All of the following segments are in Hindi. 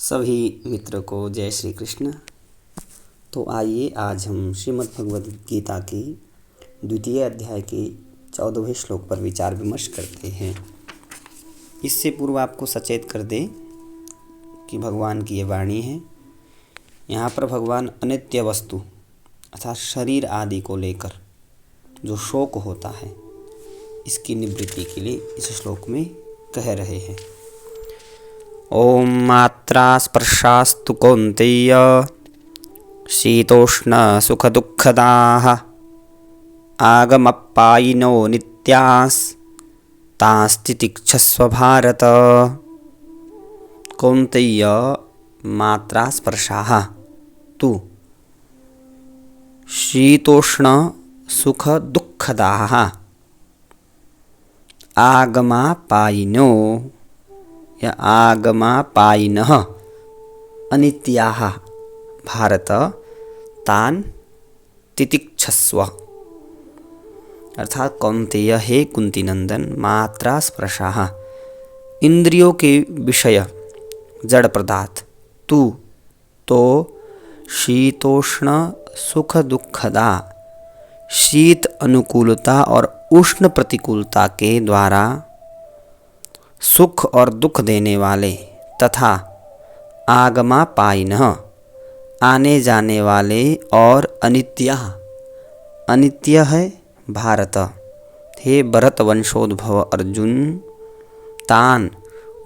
सभी मित्रों को जय श्री कृष्ण। तो आइए आज हम श्रीमद् भगवद गीता की द्वितीय अध्याय के 14वें श्लोक पर विचार विमर्श करते हैं। इससे पूर्व आपको सचेत कर दें कि भगवान की ये वाणी है। यहाँ पर भगवान अनित्य वस्तु अर्थात शरीर आदि को लेकर जो शोक होता है इसकी निवृत्ति के लिए इस श्लोक में कह रहे हैं। ओम मात्रा स्पर्शास्तु कौन्तेय शीतोष्ण सुख दुःखदाः आगमप्पायिनो नित्यास् तांस्तितिक्षस्व भारत। कौन्तेय मात्रा स्पर्शाः तु शीतोष्ण सुख दुःखदाः आगमापायिनो या आगमापायिनः अनित्याः भारत तान तितिक्षस्व। अर्थात कौन्तेय हे कुंती नंदन, मात्रा स्पर्शाः इंद्रियों के विषय जड़ पदार्थ, तू तो शीतोष्ण सुख दुःखदा शीत अनुकूलता और उष्ण प्रतिकूलता के द्वारा सुख और दुख देने वाले तथा आगमापायिनः आने जाने वाले और अनित्य अनित्य है भारत, हे भरत वंशोद्भव अर्जुन, तान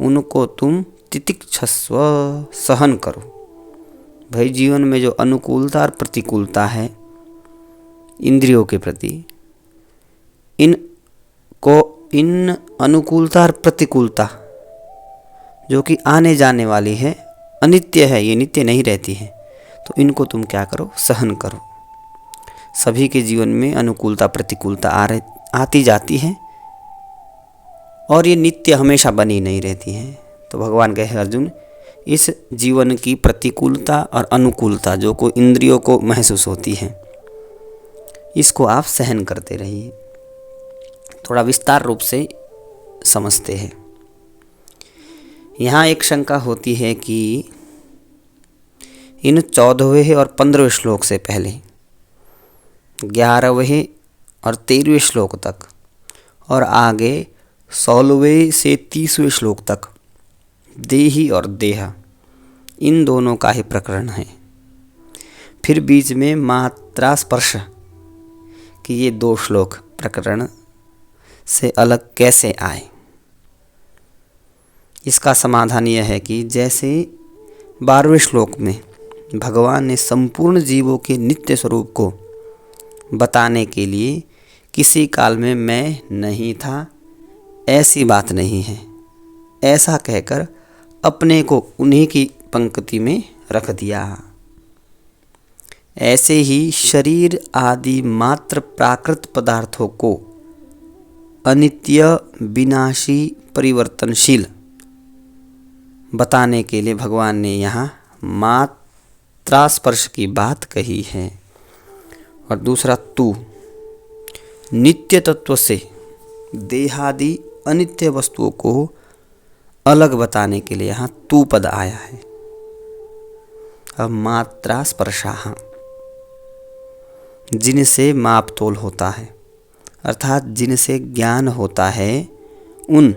उनको तुम तितिक्षस्व सहन करो। भाई जीवन में जो अनुकूलता और प्रतिकूलता है इंद्रियों के प्रति, इन अनुकूलता और प्रतिकूलता जो कि आने जाने वाली है, अनित्य है, ये नित्य नहीं रहती है, तो इनको तुम क्या करो, सहन करो। सभी के जीवन में अनुकूलता प्रतिकूलता आती जाती है और ये नित्य हमेशा बनी नहीं रहती है। तो भगवान कहे अर्जुन, इस जीवन की प्रतिकूलता और अनुकूलता जो को इंद्रियों को महसूस होती है इसको आप सहन करते रहिए। थोड़ा विस्तार रूप से समझते हैं। यहाँ एक शंका होती है कि इन 14वें और 15वें श्लोक से पहले 11वें और 13वें श्लोक तक और आगे 16वें से 30वें श्लोक तक देही और देह इन दोनों का ही प्रकरण है। फिर बीच में मात्रा स्पर्श कि ये दो श्लोक प्रकरण से अलग कैसे आए। इसका समाधान यह है कि जैसे 12वें श्लोक में भगवान ने संपूर्ण जीवों के नित्य स्वरूप को बताने के लिए किसी काल में मैं नहीं था ऐसी बात नहीं है, ऐसा कहकर अपने को उन्हीं की पंक्ति में रख दिया। ऐसे ही शरीर आदि मात्र प्राकृत पदार्थों को अनित्य विनाशी परिवर्तनशील बताने के लिए भगवान ने यहाँ मात्रा स्पर्श की बात कही है। और दूसरा तू नित्य तत्व से देहादि अनित्य वस्तुओं को अलग बताने के लिए यहाँ तू पद आया है। अब मात्रा स्पर्शाः जिनसे माप तोल होता है अर्थात जिनसे ज्ञान होता है, उन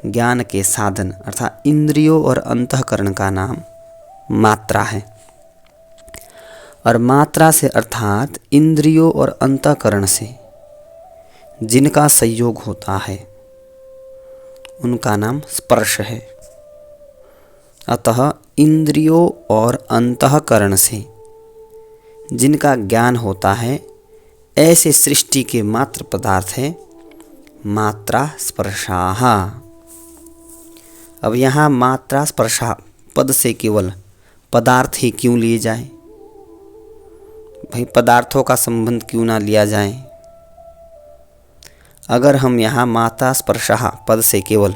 ज्ञान के साधन अर्थात इंद्रियों और अंतःकरण का नाम मात्रा है। और मात्रा से अर्थात इंद्रियों और अंतःकरण से जिनका संयोग होता है उनका नाम स्पर्श है। अतः इंद्रियों और अंतःकरण से जिनका ज्ञान होता है ऐसे सृष्टि के मात्र पदार्थ है मात्रा स्पर्शाः। अब यहाँ मात्रा स्पर्शा पद से केवल पदार्थ ही क्यों लिए जाए भाई, पदार्थों का संबंध क्यों ना लिया जाए। अगर हम यहाँ मात्रा स्पर्शाः पद से केवल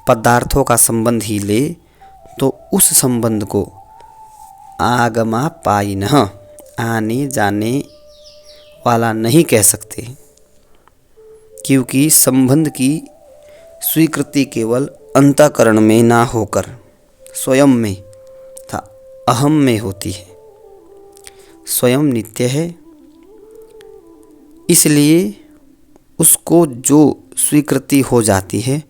पदार्थों का संबंध ही ले तो उस संबंध को आगमापायिनः आने जाने वाला नहीं कह सकते, क्योंकि संबंध की स्वीकृति केवल अंतःकरण में ना होकर स्वयं में अहम में होती है, स्वयं नित्य है, इसलिए उसको जो स्वीकृति हो जाती है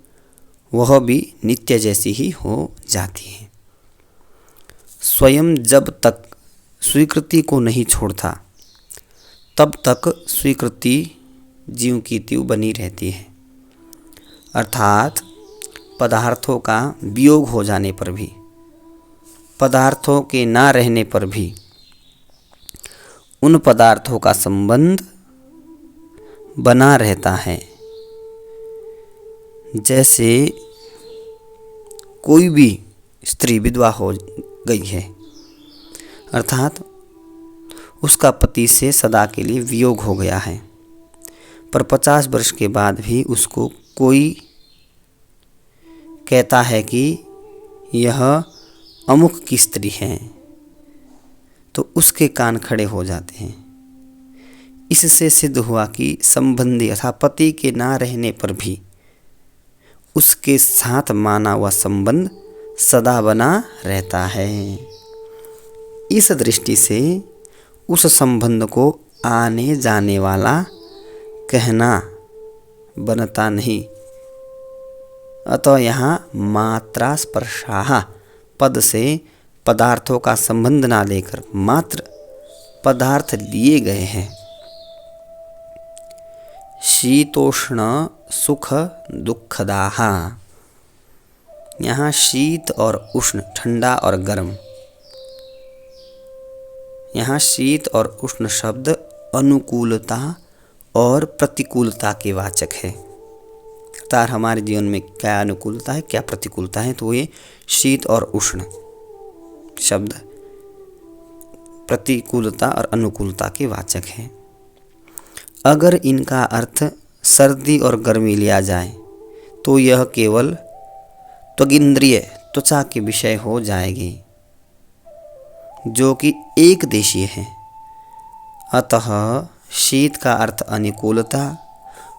वह भी नित्य जैसी ही हो जाती है। स्वयं जब तक स्वीकृति को नहीं छोड़ता तब तक स्वीकृति ज्यों की त्यों बनी रहती है। अर्थात पदार्थों का वियोग हो जाने पर भी, पदार्थों के ना रहने पर भी उन पदार्थों का संबंध बना रहता है। जैसे कोई भी स्त्री विधवा हो गई है, अर्थात उसका पति से सदा के लिए वियोग हो गया है, पर 50 वर्ष के बाद भी उसको कोई कहता है कि यह अमुक की स्त्री है, तो उसके कान खड़े हो जाते हैं। इससे सिद्ध हुआ कि संबंधी अर्थात पति के ना रहने पर भी उसके साथ माना हुआ संबंध सदा बना रहता है। इस दृष्टि से उस संबंध को आने जाने वाला कहना बनता नहीं। अतः यहाँ मात्रा स्पर्शाः पद से पदार्थों का संबंध ना लेकर मात्र पदार्थ लिए गए हैं। शीतोष्ण सुख दुखदाः, यहाँ शीत और उष्ण, ठंडा और गर्म। यहाँ शीत और उष्ण शब्द अनुकूलता और प्रतिकूलता के वाचक है। अर्थात हमारे जीवन में क्या अनुकूलता है क्या प्रतिकूलता है, तो ये शीत और उष्ण शब्द प्रतिकूलता और अनुकूलता के वाचक है। अगर इनका अर्थ सर्दी और गर्मी लिया जाए तो यह केवल त्वगिंद्रिय त्वचा के विषय हो जाएगी, जो कि एक देशीय है। अतः शीत का अर्थ अनुकूलता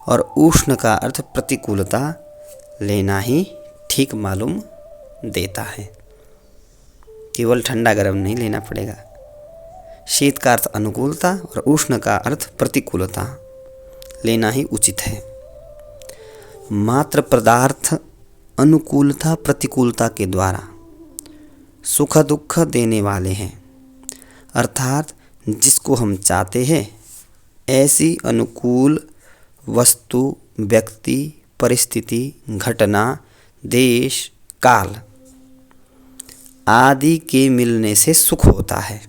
और उष्ण का अर्थ प्रतिकूलता लेना ही ठीक मालूम देता है। केवल ठंडा गर्म नहीं लेना पड़ेगा। शीत का अर्थ अनुकूलता और उष्ण का अर्थ प्रतिकूलता लेना ही उचित है। मात्र पदार्थ अनुकूलता प्रतिकूलता के द्वारा सुख दुख देने वाले हैं, अर्थात जिसको हम चाहते हैं ऐसी अनुकूल वस्तु, व्यक्ति, परिस्थिति, घटना, देश, काल आदि के मिलने से सुख होता है,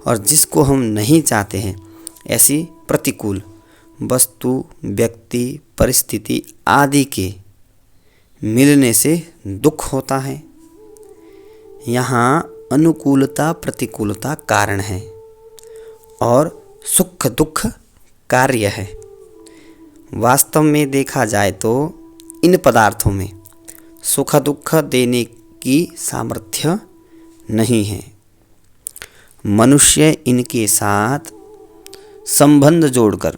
और जिसको हम नहीं चाहते हैं ऐसी प्रतिकूल वस्तु, व्यक्ति, परिस्थिति आदि के मिलने से दुख होता है। यहाँ अनुकूलता प्रतिकूलता कारण है और सुख दुख कार्य है। वास्तव में देखा जाए तो इन पदार्थों में सुख दुख देने की सामर्थ्य नहीं है। मनुष्य इनके साथ संबंध जोड़कर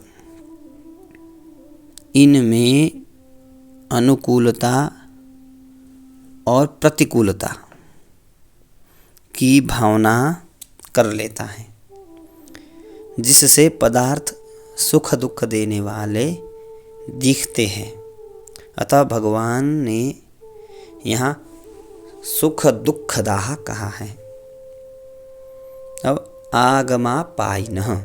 इनमें अनुकूलता और प्रतिकूलता की भावना कर लेता है, जिससे पदार्थ सुख दुख देने वाले दिखते हैं। अतः भगवान ने यहाँ सुख दुखदाः कहा है। अब आगमापायिनः,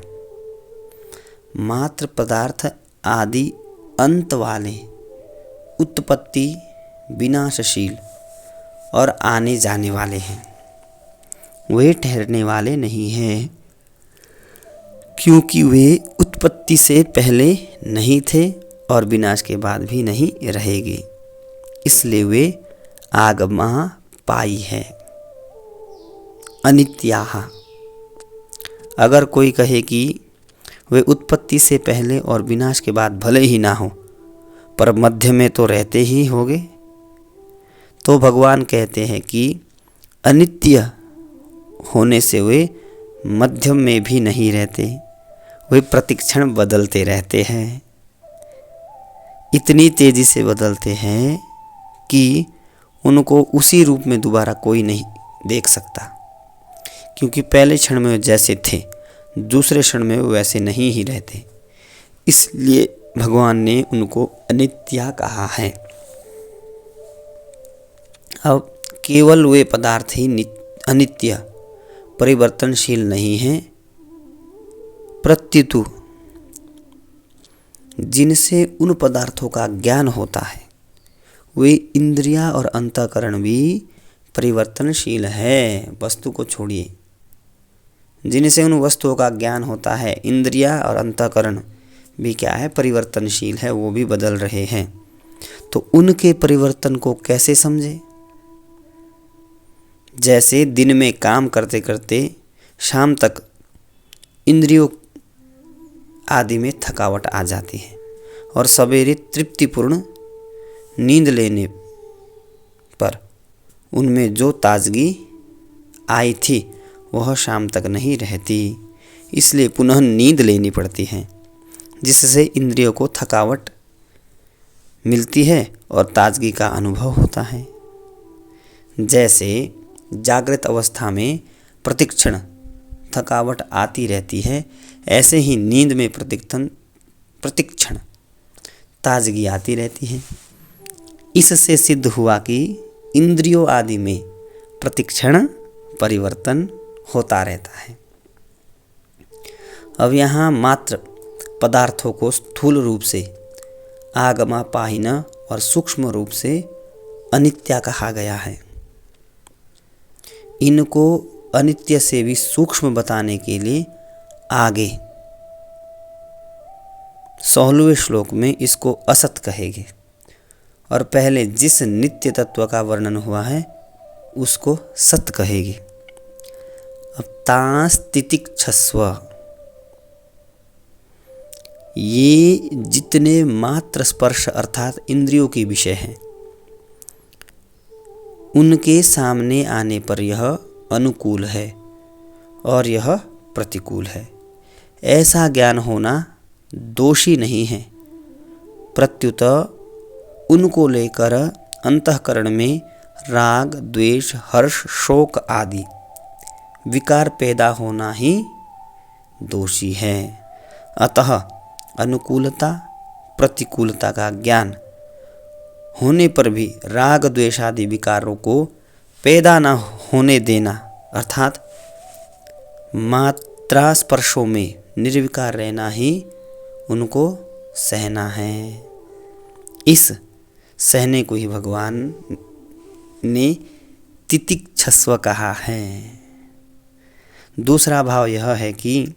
मात्र पदार्थ आदि अंत वाले, उत्पत्ति विनाशशील और आने जाने वाले हैं, वे ठहरने वाले नहीं हैं, क्योंकि वे उत्पत्ति से पहले नहीं थे और विनाश के बाद भी नहीं रहेंगे। इसलिए वे आगमापायी है, अनित्याः। अगर कोई कहे कि वे उत्पत्ति से पहले और विनाश के बाद भले ही ना हो पर मध्य में तो रहते ही होंगे, तो भगवान कहते हैं कि अनित्य होने से वे मध्यम में भी नहीं रहते, वे प्रतिक्षण बदलते रहते हैं। इतनी तेजी से बदलते हैं कि उनको उसी रूप में दोबारा कोई नहीं देख सकता। क्योंकि पहले क्षण में वे जैसे थे दूसरे क्षण में वे वैसे नहीं ही रहते। इसलिए भगवान ने उनको अनित्य कहा है। अब केवल वे पदार्थ ही अनित्य परिवर्तनशील नहीं हैं, प्रत्युत जिनसे उन पदार्थों का ज्ञान होता है वे इंद्रिया और अंतःकरण भी परिवर्तनशील है। वस्तु को छोड़िए, जिनसे उन वस्तुओं का ज्ञान होता है इंद्रिया और अंतःकरण भी क्या है, परिवर्तनशील है, वो भी बदल रहे हैं। तो उनके परिवर्तन को कैसे समझे? जैसे दिन में काम करते करते शाम तक इंद्रियों आदि में थकावट आ जाती है और सवेरे तृप्तिपूर्ण नींद लेने पर उनमें जो ताजगी आई थी वह शाम तक नहीं रहती, इसलिए पुनः नींद लेनी पड़ती है, जिससे इंद्रियों को थकावट मिलती है और ताजगी का अनुभव होता है। जैसे जागृत अवस्था में प्रतिक्षण थकावट आती रहती है, ऐसे ही नींद में प्रतिक्षण ताजगी आती रहती है। इससे सिद्ध हुआ कि इंद्रियों आदि में प्रतिक्षण परिवर्तन होता रहता है। अब यहाँ मात्र पदार्थों को स्थूल रूप से आगमापाहिन और सूक्ष्म रूप से अनित्य कहा गया है। इनको अनित्य से भी सूक्ष्म बताने के लिए आगे 16वें श्लोक में इसको असत कहेंगे और पहले जिस नित्य तत्व का वर्णन हुआ है उसको सत कहेगी। अब तांस्तितिक्षस्व, ये जितने मात्र स्पर्श अर्थात इंद्रियों के विषय हैं उनके सामने आने पर यह अनुकूल है और यह प्रतिकूल है, ऐसा ज्ञान होना दोषी नहीं है। प्रत्युत उनको लेकर अंतःकरण में राग द्वेष हर्ष शोक आदि विकार पैदा होना ही दोषी है। अतः अनुकूलता प्रतिकूलता का ज्ञान होने पर भी राग द्वेष आदि विकारों को पैदा न होने देना अर्थात मात्रा स्पर्शों में निर्विकार रहना ही उनको सहना है। इस सहने को ही भगवान ने तितिक्षस्व कहा है। दूसरा भाव यह है कि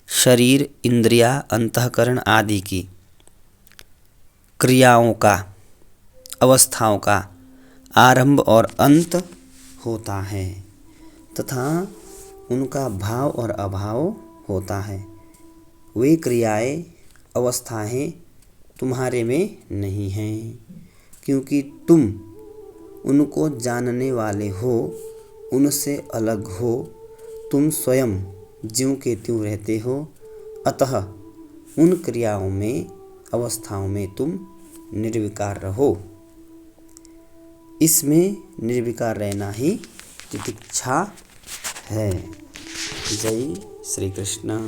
शरीर इंद्रिया अंतःकरण आदि की क्रियाओं का अवस्थाओं का आरंभ और अंत होता है तथा उनका भाव और अभाव होता है। वे क्रियाएं अवस्थाएं तुम्हारे में नहीं हैं, क्योंकि तुम उनको जानने वाले हो, उनसे अलग हो, तुम स्वयं ज्यों के त्यों रहते हो। अतः उन क्रियाओं में अवस्थाओं में तुम निर्विकार रहो। इसमें निर्विकार रहना ही तितिक्षा है। जय श्री कृष्ण।